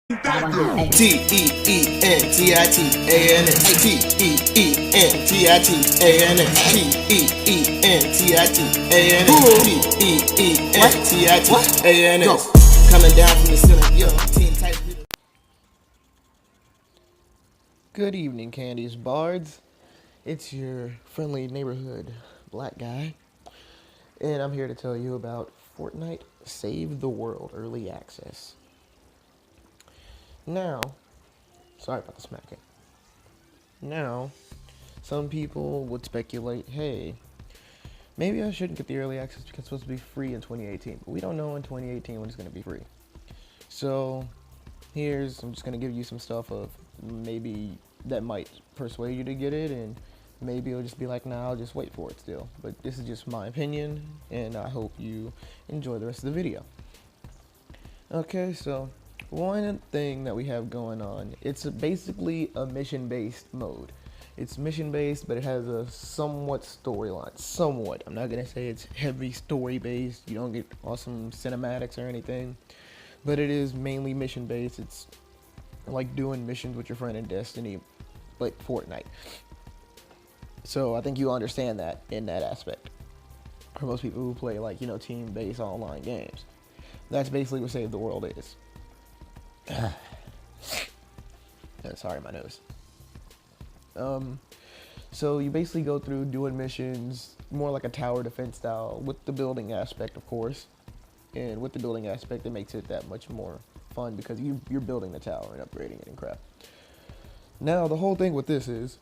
T-E-E-N-T-I-T-A-N-S. Coming down from the ceiling, yo, team type. Good evening, Candies Bards. It's your friendly neighborhood black guy, and I'm here to tell you about Fortnite Save the World Early Access. Now, sorry about the smacking. Now, some people would speculate, hey, maybe I shouldn't get the early access because it's supposed to be free in 2018, but we don't know in 2018 when it's going to be free. So, I'm just going to give you some stuff of maybe that might persuade you to get it, and maybe it'll just be like, nah, I'll just wait for it still. But this is just my opinion, and I hope you enjoy the rest of the video. Okay, so one thing that we have going on, it's basically a mission-based mode. It's mission-based, but it has a somewhat storyline. Somewhat. I'm not going to say it's heavy story-based. You don't get awesome cinematics or anything. But it is mainly mission-based. It's like doing missions with your friend in Destiny, but Fortnite. So I think you understand that in that aspect. For most people who play team-based online games. That's basically what Save the World is. Sorry, my nose. So you basically go through doing missions, more like a tower defense style, with the building aspect, of course. And with the building aspect, it makes it that much more fun because you're building the tower and upgrading it and crap. Now, the whole thing with this is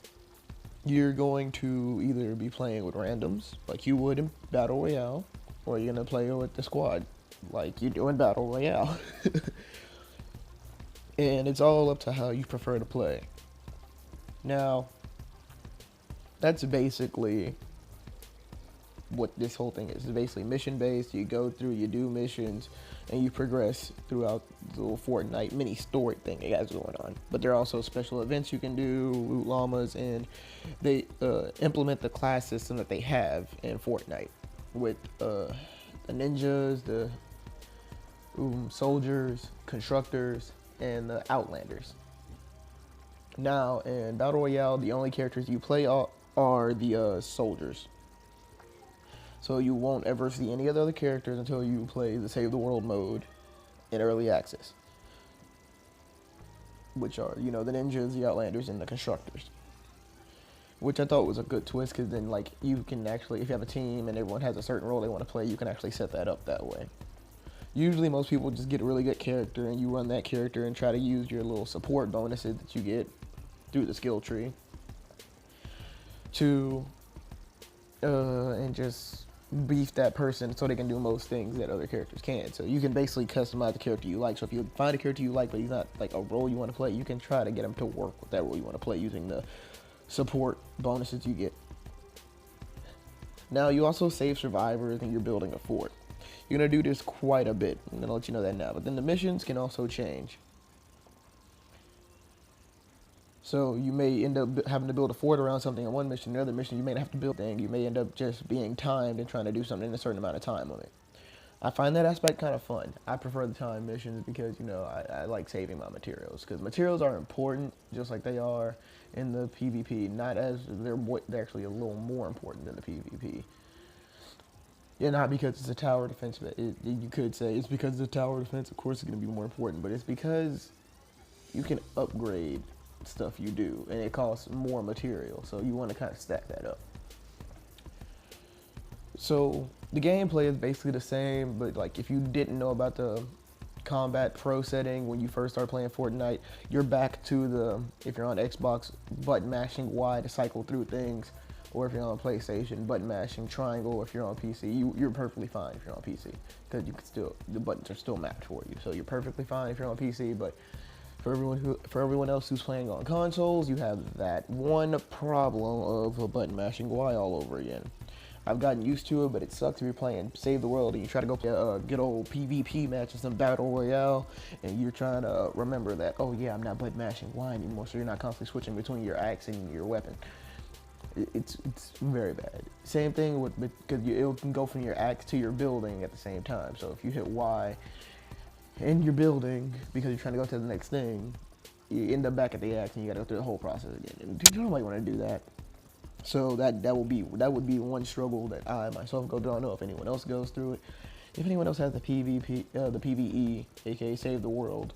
you're going to either be playing with randoms, like you would in Battle Royale, or you're going to play with the squad, like you do in Battle Royale. And it's all up to how you prefer to play. Now, that's basically what this whole thing is. It's basically mission-based. You go through, you do missions, and you progress throughout the little Fortnite mini story thing it has going on. But there are also special events you can do, loot llamas, and they implement the class system that they have in Fortnite with the ninjas, the soldiers, constructors, and the outlanders. Now, in Battle Royale, the only characters you play are the soldiers. So you won't ever see any of the other characters until you play the Save the World mode in early access. Which are, the ninjas, the outlanders, and the constructors. Which I thought was a good twist, because then, you can actually, if you have a team and everyone has a certain role they want to play, you can actually set that up that way. Usually most people just get a really good character and you run that character and try to use your little support bonuses that you get through the skill tree to and just beef that person so they can do most things that other characters can. So you can basically customize the character you like. So if you find a character you like but he's not like a role you want to play, you can try to get him to work with that role you want to play using the support bonuses you get. Now, you also save survivors and you're building a fort. You're going to do this quite a bit. I'm going to let you know that now. But then the missions can also change. So you may end up having to build a fort around something in one mission. Another mission, you may not have to build anything. You may end up just being timed and trying to do something in a certain amount of time limit. I find that aspect kind of fun. I prefer the time missions because, I like saving my materials. Because materials are important, just like they are in the PvP. Not as, they're actually a little more important than the PvP. Yeah, not because it's a tower defense, but you could say it's because it's a tower defense, of course it's going to be more important, but it's because you can upgrade stuff you do, and it costs more material, so you want to kind of stack that up. So, the gameplay is basically the same, but if you didn't know about the Combat Pro setting when you first start playing Fortnite, you're back to the, if you're on Xbox, button mashing Y to cycle through things. Or if you're on PlayStation, button mashing triangle. If you're on PC, you're perfectly fine if you're on PC, because you can still, the buttons are still mapped for you. So you're perfectly fine if you're on PC. But for everyone else who's playing on consoles, you have that one problem of a button mashing Y all over again. I've gotten used to it, but it sucks if you're playing Save the World and you try to go play a good old PvP match in some Battle Royale, and you're trying to remember that, oh yeah, I'm not button mashing Y anymore, so you're not constantly switching between your axe and your weapon. It's very bad. Same thing because it can go from your axe to your building at the same time. So if you hit Y and you're building because you're trying to go to the next thing, you end up back at the X and you gotta go through the whole process again. And you don't want to do that. So that would be one struggle that I myself go through. I don't know if anyone else goes through it. If anyone else has the PvE, aka Save the World,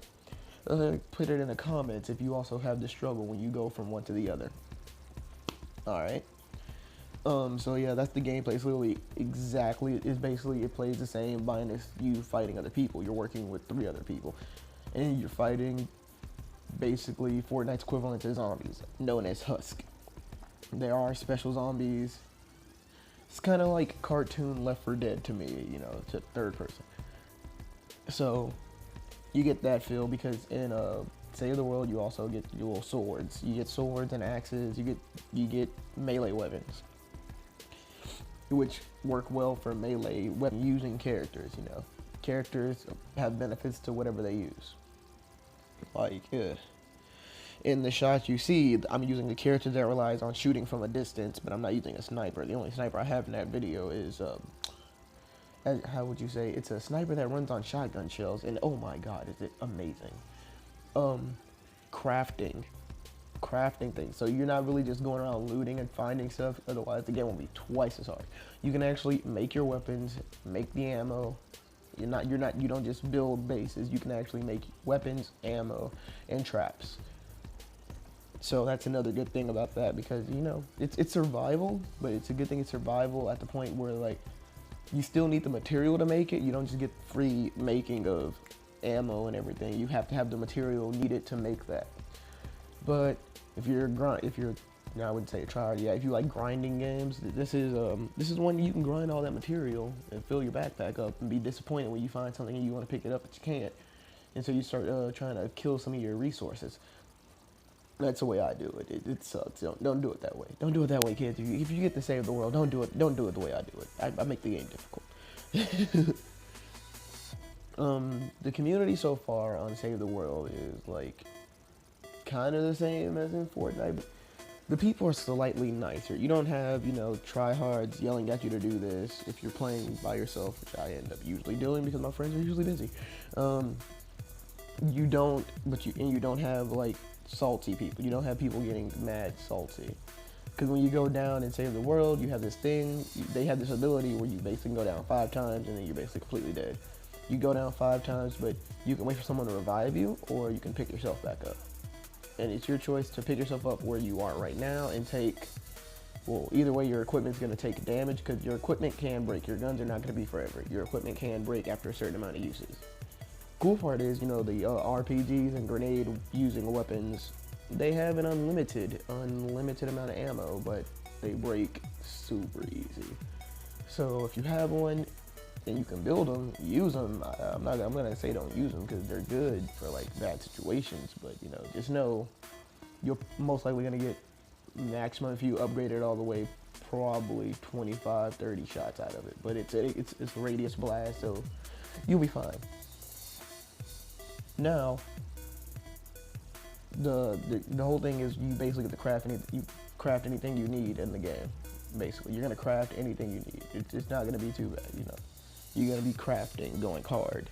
put it in the comments if you also have the struggle when you go from one to the other. All right. So yeah, that's the gameplay. It's literally basically it plays the same minus you fighting other people. You're working with 3 other people, and you're fighting basically Fortnite's equivalent to zombies, known as Husk. There are special zombies. It's kind of like cartoon Left 4 Dead to me, you know, to third person. So you get that feel because in Save the World you also get dual swords. You get swords and axes. You get melee weapons, which work well for melee weapon using characters. You know, characters have benefits to whatever they use. Like, in the shots you see, I'm using the character that relies on shooting from a distance, but I'm not using a sniper. The only sniper I have in that video is, how would you say, it's a sniper that runs on shotgun shells, and oh my god, is it amazing. Crafting things. So you're not really just going around looting and finding stuff, otherwise the game will be twice as hard. You can actually make your weapons, make the ammo. You don't just build bases, you can actually make weapons, ammo, and traps. So that's another good thing about that, because, you know, it's survival, but it's a good thing it's survival at the point where, like, you still need the material to make it. You don't just get free making of ammo and everything. You have to have the material needed to make that. But if you're now I wouldn't say a tryhard, yeah, if you like grinding games, this is one you can grind all that material and fill your backpack up and be disappointed when you find something and you want to pick it up but you can't. And so you start trying to kill some of your resources. That's the way I do it. It sucks. Don't do it that way. Don't do it that way, kids. If you get to Save the World, don't do it the way I do it. I make the game difficult. The community so far on Save the World is like kind of the same as in Fortnite, but the people are slightly nicer. You don't have, you know, tryhards yelling at you to do this if you're playing by yourself, which I end up usually doing because my friends are usually busy. You don't have like salty people. You don't have people getting mad salty. Because when you go down and Save the World, you have this thing, they have this ability where you basically go down 5 times and then you're basically completely dead. You go down 5 times, but you can wait for someone to revive you, or you can pick yourself back up. And it's your choice to pick yourself up where you are right now and take, well, either way your equipment's going to take damage, because your equipment can break. Your guns are not going to be forever. Your equipment can break after a certain amount of uses. Cool part is, you know, the RPGs and grenade using weapons, they have an unlimited amount of ammo, but they break super easy. So if you have one and you can build them, use them. I'm gonna say don't use them because they're good for like bad situations, but you know, just know you're most likely gonna get maximum, if you upgrade it all the way, probably 25-30 shots out of it. But it's radius blast, so you'll be fine. Now, the whole thing is you basically get to craft anything you need in the game. Basically, you're gonna craft anything you need. It's not gonna be too bad, you know. You're gonna be crafting, going hard.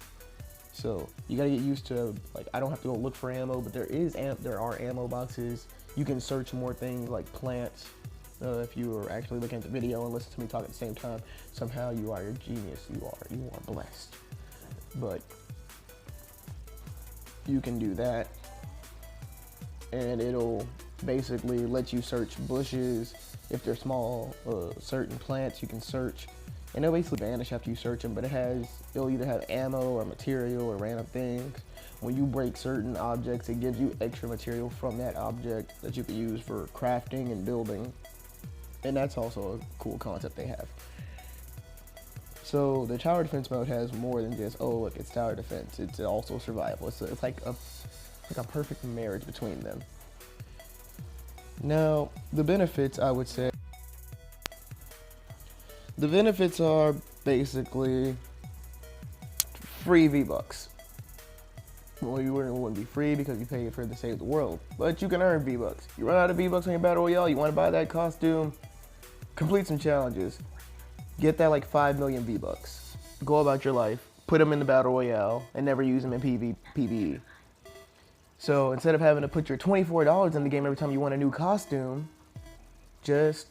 So you gotta get used to, like, I don't have to go look for ammo, but there are ammo boxes. You can search more things like plants. If you are actually looking at the video and listen to me talk at the same time, somehow you are a genius. You are blessed. But you can do that, and it'll basically let you search bushes. If they're small, certain plants you can search, and they'll basically vanish after you search them, but it'll either have ammo or material or random things. When you break certain objects, it gives you extra material from that object that you can use for crafting and building, and that's also a cool concept they have. So the tower defense mode has more than just, oh look, it's tower defense. It's also survival. It's like a perfect marriage between them. Now, the benefits, I would say, the benefits are basically free V-Bucks. Well, you wouldn't be free because you paid for the Save the World, but you can earn V-Bucks. You run out of V-Bucks on your Battle Royale, you want to buy that costume, complete some challenges, get that like 5 million V-Bucks, go about your life, put them in the Battle Royale and never use them in PvE. So instead of having to put your $24 in the game every time you want a new costume, just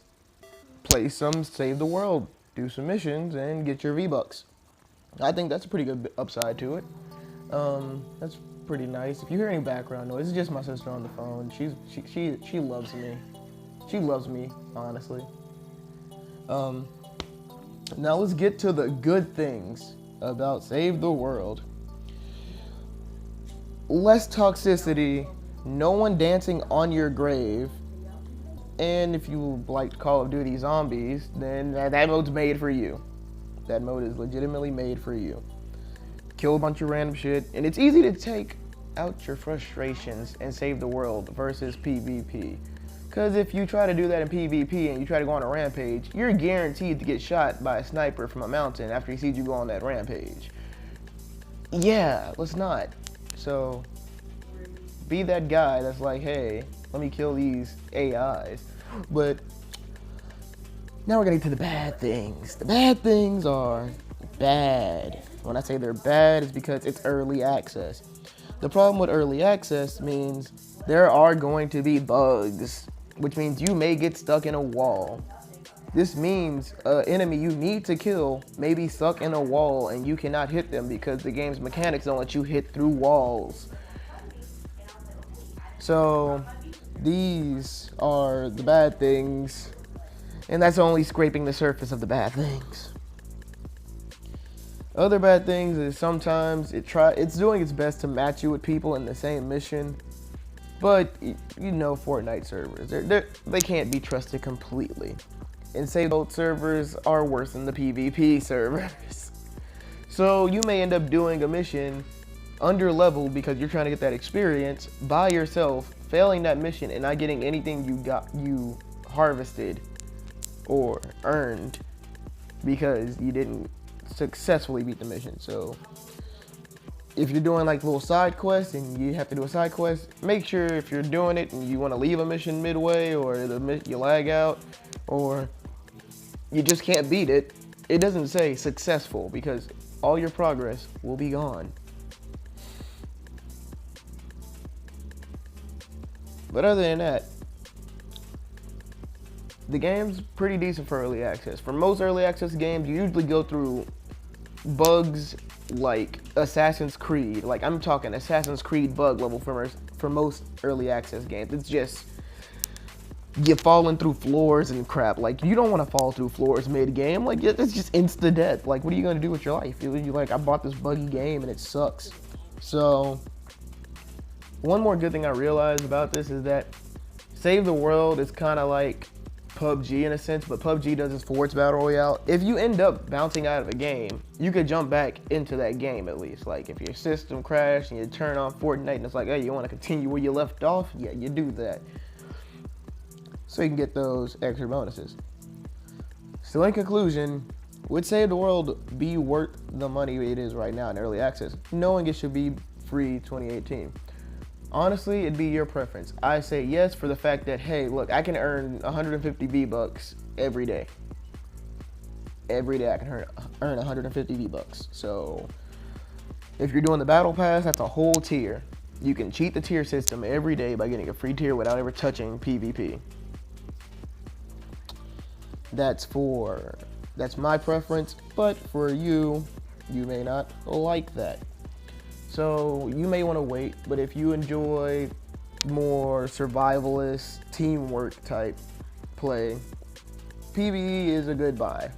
play some Save the World, do some missions, and get your V-Bucks. I think that's a pretty good upside to it. That's pretty nice. If you hear any background noise, it's just my sister on the phone. She loves me. She loves me, honestly. Now let's get to the good things about Save the World. Less toxicity, no one dancing on your grave, and if you like Call of Duty Zombies, then that mode's made for you. That mode is legitimately made for you. Kill a bunch of random shit, and it's easy to take out your frustrations and save the world versus PvP. Because if you try to do that in PvP and you try to go on a rampage, you're guaranteed to get shot by a sniper from a mountain after he sees you go on that rampage. Yeah, let's not. So, be that guy that's like, hey, let me kill these AIs. But, now we're getting to the bad things. The bad things are bad. When I say they're bad, it's because it's early access. The problem with early access means there are going to be bugs, which means you may get stuck in a wall. This means an enemy you need to kill may be stuck in a wall and you cannot hit them because the game's mechanics don't let you hit through walls. So these are the bad things, and that's only scraping the surface of the bad things. Other bad things is sometimes it's doing its best to match you with people in the same mission, but you know Fortnite servers, they can't be trusted completely. And Save the World servers are worse than the PvP servers. So you may end up doing a mission under level because you're trying to get that experience by yourself, failing that mission and not getting anything you harvested or earned because you didn't successfully beat the mission. So if you're doing like little side quests and you have to do a side quest, make sure if you're doing it and you want to leave a mission midway or you lag out or you just can't beat it, it doesn't say successful because all your progress will be gone. But other than that, the game's pretty decent for early access. For most early access games, you usually go through bugs like Assassin's Creed. Like I'm talking Assassin's Creed bug level for most early access games. It's just you falling through floors and crap. Like you don't want to fall through floors mid-game. Like it's just insta death. Like what are you gonna do with your life? You're like, I bought this buggy game and it sucks. So one more good thing I realized about this is that Save the World is kind of like PUBG in a sense, but PUBG does this for its Battle Royale. If you end up bouncing out of a game, you could jump back into that game at least. Like if your system crashed and you turn on Fortnite and it's like, hey, you want to continue where you left off? Yeah, you do that. So you can get those extra bonuses. So in conclusion, would Save the World be worth the money it is right now in early access, knowing it should be free 2018? Honestly, it'd be your preference. I say yes for the fact that, hey, look, I can earn 150 V-Bucks every day. Every day I can earn 150 V-Bucks. So if you're doing the Battle Pass, that's a whole tier. You can cheat the tier system every day by getting a free tier without ever touching PvP. That's my preference, but for you, you may not like that. So you may want to wait, but if you enjoy more survivalist, teamwork type play, PvE is a good buy.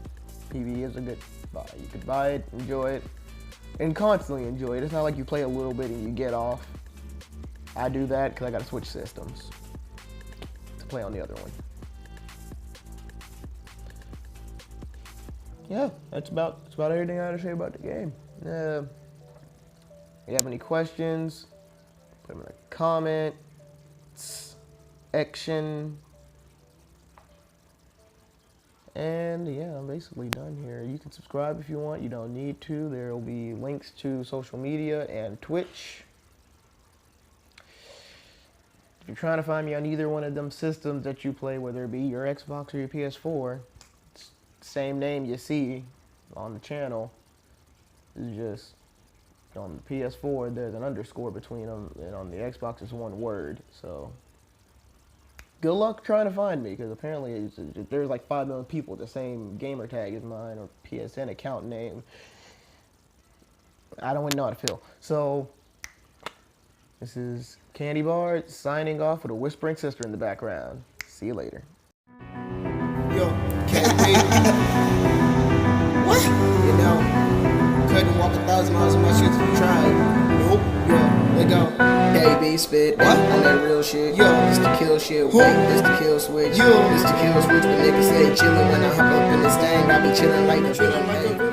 PvE is a good buy. You could buy it, enjoy it, and constantly enjoy it. It's not like you play a little bit and you get off. I do that because I got to switch systems to play on the other one. Yeah, that's about everything I had to say about the game. If you have any questions, put them in the comment section. And yeah, I'm basically done here. You can subscribe if you want. You don't need to. There will be links to social media and Twitch. If you're trying to find me on either one of them systems that you play, whether it be your Xbox or your PS4, it's the same name you see on the channel. It's just on the PS4 there's an underscore between them, and on the Xbox it's one word. So good luck trying to find me, because apparently there's like 5 million people with the same gamer tag as mine or PSN account name. I don't even know how to feel. So this is Kandi Bar signing off with a whispering sister in the background. See you later. Yo, Kandi. What? You know, couldn't walk 1,000 miles in my shoes if you tried. Nope. Yo, let go. KB spit what? On that real shit. Yo, This the kill shit. Who? Wait, this the kill switch. Yo, This the kill switch. But niggas say chillin' when I hop up in this thing. I be chillin' like a chillin' like a